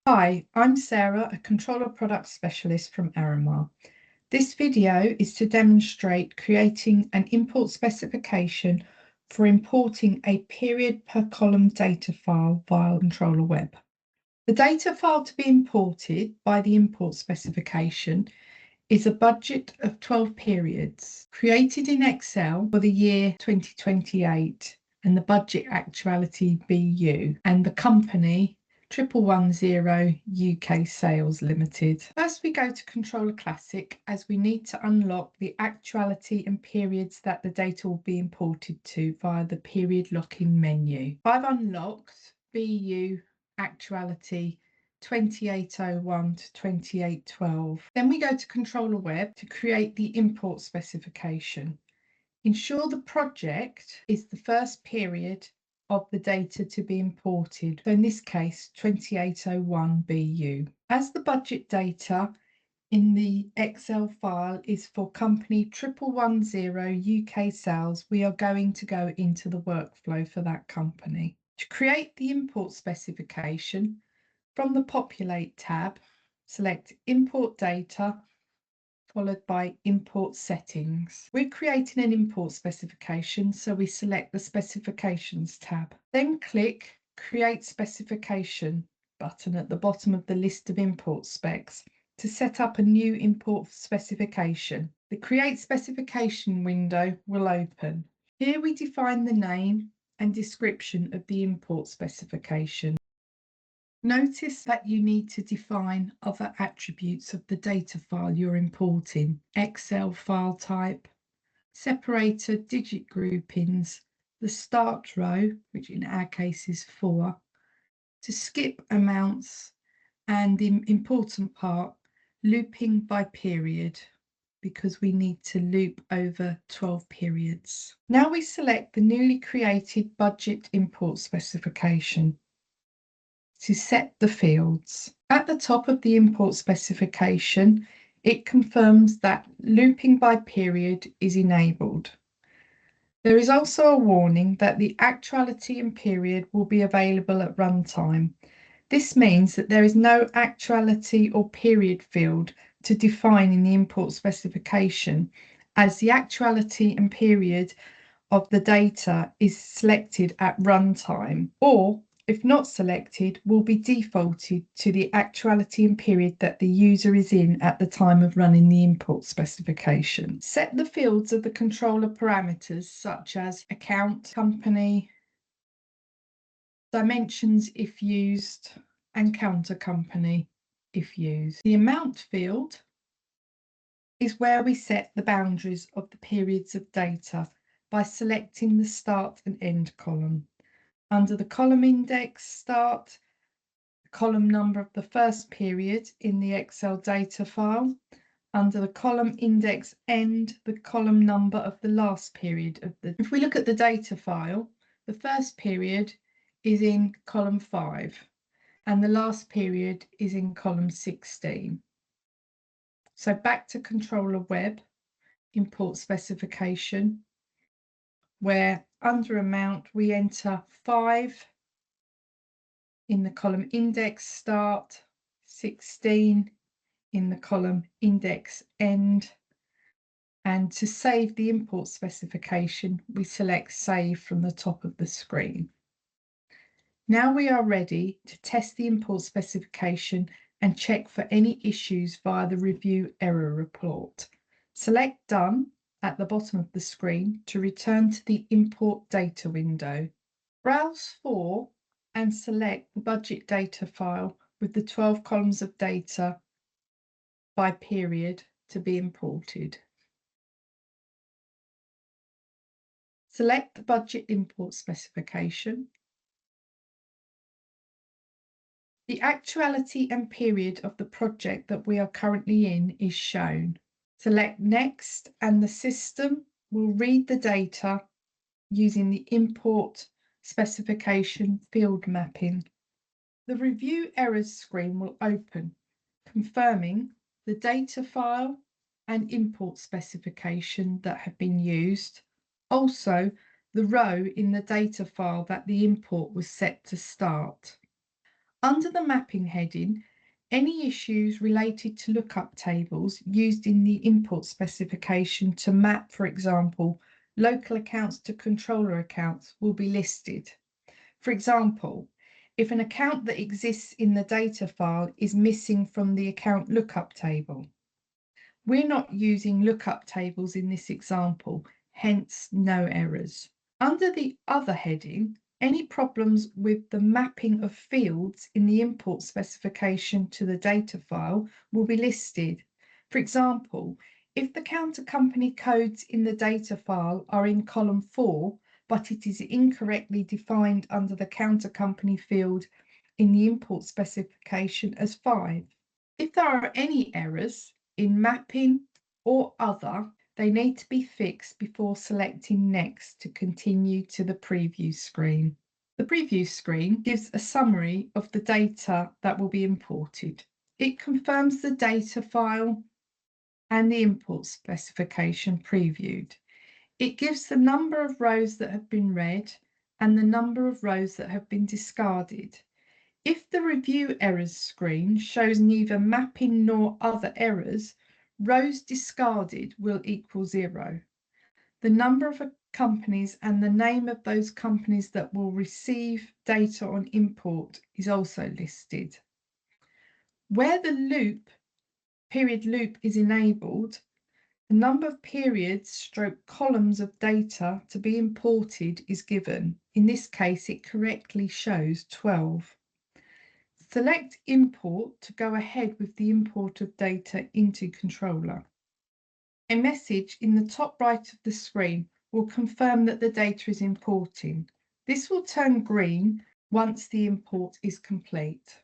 Hi, I'm Sarah, a Controller Product Specialist from Aramar. This video is to demonstrate creating an import specification for importing a period per column data file via Controller Web. The data file to be imported by the import specification is a budget of 12 periods created in Excel for the year 2028 and the budget actuality BU and the company 1110 UK Sales Limited. First we go to Controller Classic as we need to unlock the actuality and periods that the data will be imported to via the period lock-in menu. I've unlocked BU actuality 2801 to 2812. Then we go to Controller Web to create the import specification. Ensure the project is the first period of the data to be imported, so in this case 2801 BU. As the budget data in the Excel file is for company 1110 UK Sales, we are going to go into the workflow for that company. To create the import specification, from the Populate tab, select Import Data, followed by Import Settings. We're creating an import specification, so we select the Specifications tab. Then click Create Specification button at the bottom of the list of import specs to set up a new import specification. The Create Specification window will open. Here we define the name and description of the import specification. Notice that you need to define other attributes of the data file you're importing: Excel file type, separator digit groupings, the start row, which in our case is 4, to skip amounts, and the important part, looping by period, because we need to loop over 12 periods. Now we select the newly created budget import specification to set the fields. At the top of the import specification, it confirms that looping by period is enabled. There is also a warning that the actuality and period will be available at runtime. This means that there is no actuality or period field to define in the import specification, as the actuality and period of the data is selected at runtime, or if not selected, will be defaulted to the actuality and period that the user is in at the time of running the import specification. Set the fields of the controller parameters such as account, company, dimensions if used, and counter company if used. The amount field is where we set the boundaries of the periods of data by selecting the start and end column. Under the column index start, the column number of the first period in the Excel data file. Under the column index end, the column number of the last period of the. If we look at the data file, the first period is in column 5 and the last period is in column 16. So back to Controller Web, import specification, where under amount we enter 5 in the column index start, 16 in the column index end, and to save the import specification we select Save from the top of the screen. Now we are ready to test the import specification and check for any issues via the Review Error report. Select Done at the bottom of the screen to return to the Import Data window. Browse for and select the budget data file with the 12 columns of data by period to be imported. Select the budget import specification. The actuality and period of the project that we are currently in is shown. Select Next and the system will read the data using the import specification field mapping. The Review Errors screen will open, confirming the data file and import specification that have been used, also the row in the data file that the import was set to start. Under the mapping heading, any issues related to lookup tables used in the import specification to map, for example, local accounts to controller accounts will be listed. For example, if an account that exists in the data file is missing from the account lookup table. We're not using lookup tables in this example, hence no errors. Under the other heading, any problems with the mapping of fields in the import specification to the data file will be listed. For example, if the counter company codes in the data file are in column 4, but it is incorrectly defined under the counter company field in the import specification as 5. If there are any errors in mapping or other, they need to be fixed before selecting Next to continue to the preview screen. The preview screen gives a summary of the data that will be imported. It confirms the data file and the import specification previewed. It gives the number of rows that have been read and the number of rows that have been discarded. If the review errors screen shows neither mapping nor other errors, rows discarded will equal 0. The number of companies and the name of those companies that will receive data on import is also listed. Where the period loop is enabled, the number of periods / columns of data to be imported is given. In this case, it correctly shows 12. Select Import to go ahead with the import of data into Controller. A message in the top right of the screen will confirm that the data is importing. This will turn green once the import is complete.